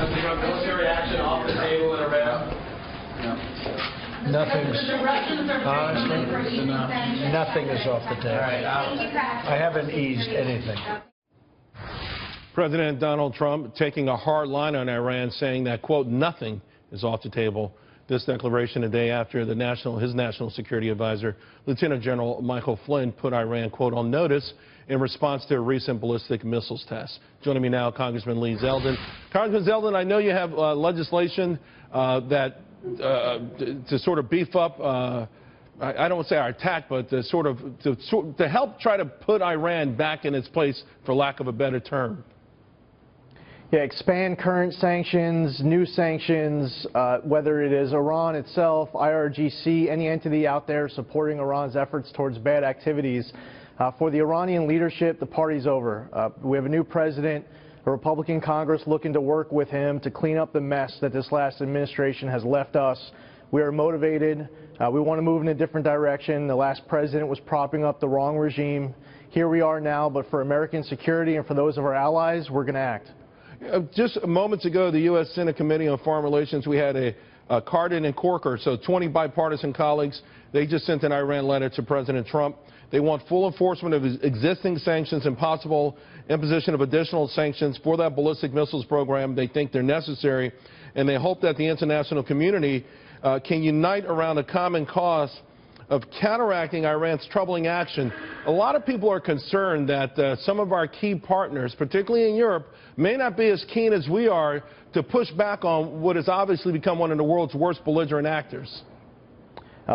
President Trump, military action off the table in Iran? Nothing is off the table. I haven't eased anything. President Donald Trump taking a hard line on Iran, saying that, quote, nothing is off the table. This declaration a day after his national security advisor, Lieutenant General Michael Flynn, put Iran, quote, on notice in response to a recent ballistic missiles test. Joining me now, Congressman Lee Zeldin. Congressman Zeldin, I know you have legislation that to sort of beef up, I don't want to say our attack, but to help try to put Iran back in its place, for lack of a better term. Yeah, expand current sanctions, new sanctions, whether it is Iran itself, IRGC, any entity out there supporting Iran's efforts towards bad activities. For the Iranian leadership, the party's over. We have a new president, a Republican Congress looking to work with him to clean up the mess that this last administration has left us. We are motivated. We want to move in a different direction. The last president was propping up the wrong regime. Here we are now, but for American security and for those of our allies, we're going to act. Just moments ago, the U.S. Senate Committee on Foreign Relations, we had a Cardin and Corker, so 20 bipartisan colleagues. They just sent an Iran letter to President Trump. They want full enforcement of existing sanctions and possible imposition of additional sanctions for that ballistic missiles program. They think they're necessary, and they hope that the international community can unite around a common cause of counteracting Iran's troubling action. A lot of people are concerned that some of our key partners, particularly in Europe, may not be as keen as we are to push back on what has obviously become one of the world's worst belligerent actors.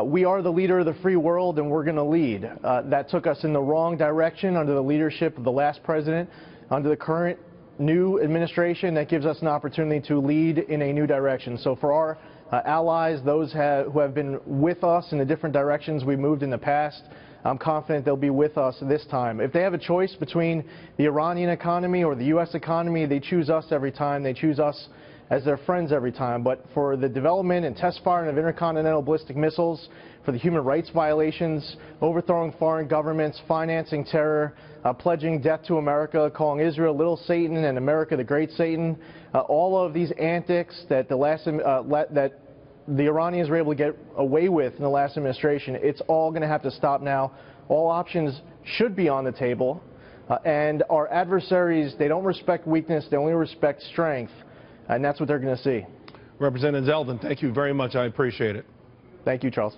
We are the leader of the free world, and we're going to lead. That took us in the wrong direction under the leadership of the last president. Under the current new administration, that gives us an opportunity to lead in a new direction. So for our allies, those who have been with us in the different directions we moved in the past, I'm confident they'll be with us this time. If they have a choice between the Iranian economy or the U.S. economy, they choose us every time. They choose us as their friends every time. But for the development and test firing of intercontinental ballistic missiles, for the human rights violations, overthrowing foreign governments, financing terror, pledging death to America, calling Israel Little Satan and America the Great Satan, all of these antics that the Iranians were able to get away with in the last administration, it's all going to have to stop now. All options should be on the table. And our adversaries, they don't respect weakness, they only respect strength. And that's what they're going to see. Representative Zeldin, thank you very much. I appreciate it. Thank you, Charles.